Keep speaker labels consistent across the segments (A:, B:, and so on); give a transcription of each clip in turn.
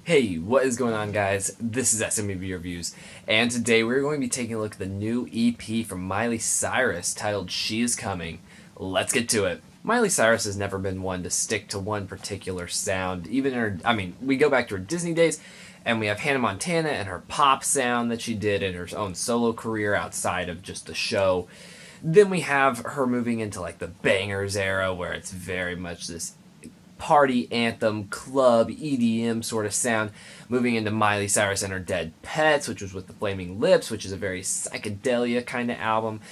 A: Hey, what is going on, guys? This is SMEV Reviews, and today we're going to be taking a look at the new EP from Miley Cyrus titled She Is Coming. Let's get to it. Miley Cyrus has never been one to stick to one particular sound. Even in her, we go back to her Disney days, and we have Hannah Montana and her pop sound that she did in her own solo career outside of just the show. Then we have her moving into like the bangers era, where it's very much this party anthem, club, EDM sort of sound, moving into Miley Cyrus and her Dead Pets, which was with the Flaming Lips, which is a very psychedelia kind of album.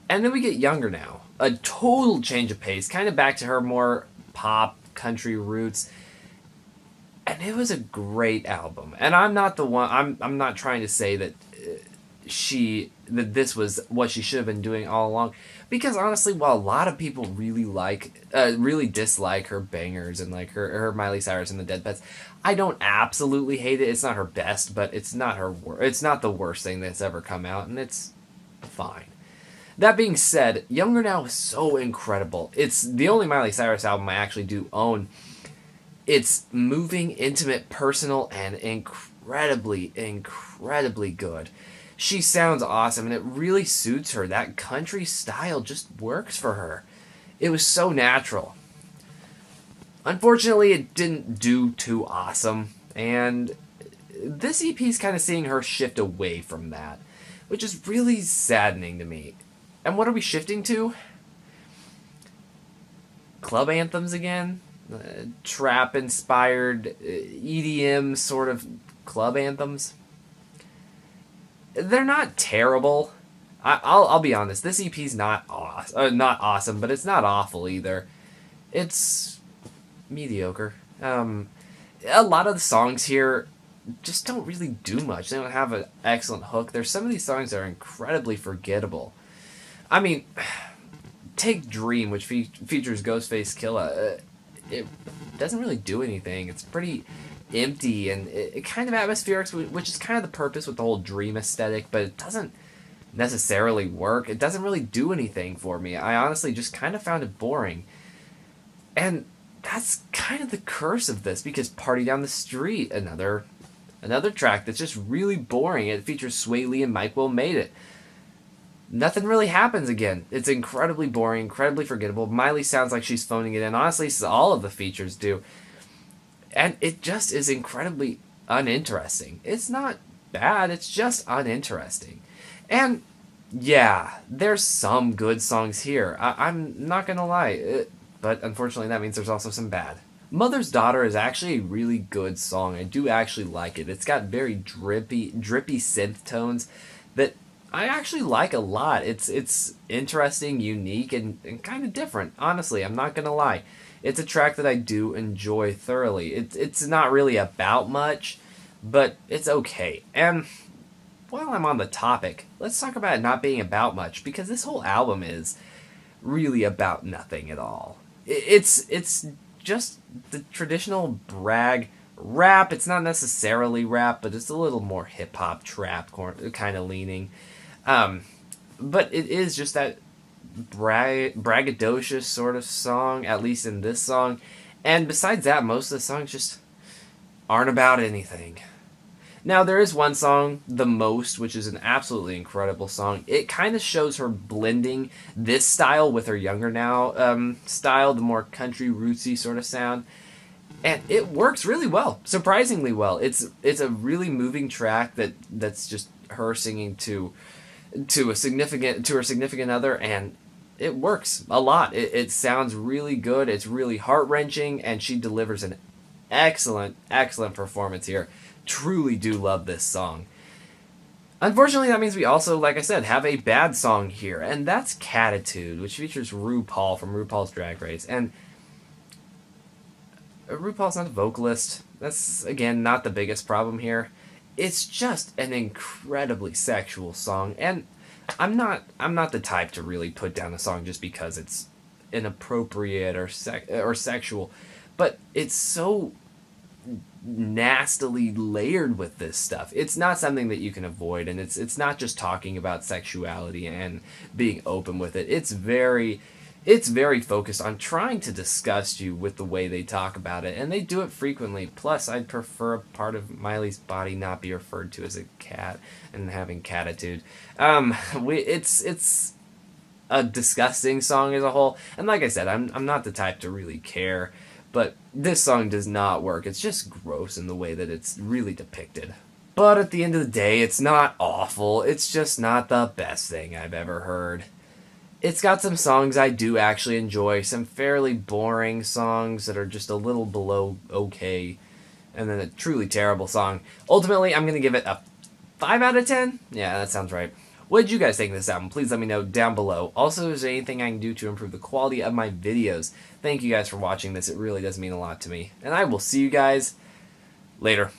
A: And then we get Younger Now, a total change of pace, kind of back to her more pop country roots. And it was a great album. And I'm not the one, I'm not trying to say that this was what she should have been doing all along, because honestly, while a lot of people really dislike her bangers and like her Miley Cyrus and the Dead Pets, I don't absolutely hate it. It's not her best, but it's not the worst thing that's ever come out, and it's fine. That being said, Younger Now is so incredible. It's the only Miley Cyrus album I actually do own. It's moving, intimate, personal, and incredibly good. She sounds awesome, and it really suits her. That country style just works for her. It was so natural. Unfortunately, it didn't do too awesome, and this EP is kind of seeing her shift away from that, which is really saddening to me. And what are we shifting to? Club anthems again? Trap-inspired EDM sort of club anthems? They're not terrible. I'll be honest. This EP's not awesome, but it's not awful either. It's mediocre. A lot of the songs here just don't really do much. They don't have an excellent hook. There's some of these songs that are incredibly forgettable. I mean, take D.R.E.A.M, which features Ghostface Killah. It doesn't really do anything. It's pretty empty and it kind of atmospheric, which is kind of the purpose with the whole dream aesthetic, but it doesn't necessarily work. It doesn't really do anything for me. I honestly just kind of found it boring. And that's kind of the curse of this, because Party Down the Street, another track that's just really boring. It features Sway Lee and Mike Will Made It. Nothing really happens again. It's incredibly boring, incredibly forgettable. Miley sounds like she's phoning it in. Honestly, all of the features do. And it just is incredibly uninteresting. It's not bad, it's just uninteresting. And yeah, there's some good songs here. I'm not gonna lie, but unfortunately that means there's also some bad. Mother's Daughter is actually a really good song. I do actually like it. It's got very drippy synth tones that I actually like a lot. It's interesting, unique, and kind of different. Honestly, I'm not gonna lie. It's a track that I do enjoy thoroughly. It's not really about much, but it's okay. And while I'm on the topic, let's talk about it not being about much, because this whole album is really about nothing at all. It's just the traditional brag rap. It's not necessarily rap, but it's a little more hip-hop trap kind of leaning. But it is just that braggadocious sort of song, at least in this song. And besides that, most of the songs just aren't about anything. Now, there is one song, The Most, which is an absolutely incredible song. It kind of shows her blending this style with her Younger Now style, the more country rootsy sort of sound. And it works really well, surprisingly well. It's a really moving track that's just her singing to her significant other, and it works a lot. It sounds really good. It's really heart-wrenching, and she delivers an excellent performance here. Truly do love this song. Unfortunately, that means we also, like I said, have a bad song here, and that's Cattitude, which features RuPaul from RuPaul's Drag Race. And RuPaul's not a vocalist. That's, again, not the biggest problem here. It's just an incredibly sexual song, and I'm not the type to really put down a song just because it's inappropriate or sexual, but it's so nastily layered with this stuff. It's not something that you can avoid, and it's not just talking about sexuality and being open with it. It's very It's very focused on trying to disgust you with the way they talk about it, and they do it frequently. Plus, I'd prefer a part of Miley's body not be referred to as a cat and having Cattitude. It's a disgusting song as a whole, and like I said, I'm not the type to really care, but this song does not work. It's just gross in the way that it's really depicted. But at the end of the day, it's not awful. It's just not the best thing I've ever heard. It's got some songs I do actually enjoy, some fairly boring songs that are just a little below okay, and then a truly terrible song. Ultimately, I'm going to give it a 5 out of 10? Yeah, that sounds right. What did you guys think of this album? Please let me know down below. Also, is there anything I can do to improve the quality of my videos? Thank you guys for watching this. It really does mean a lot to me. And I will see you guys later.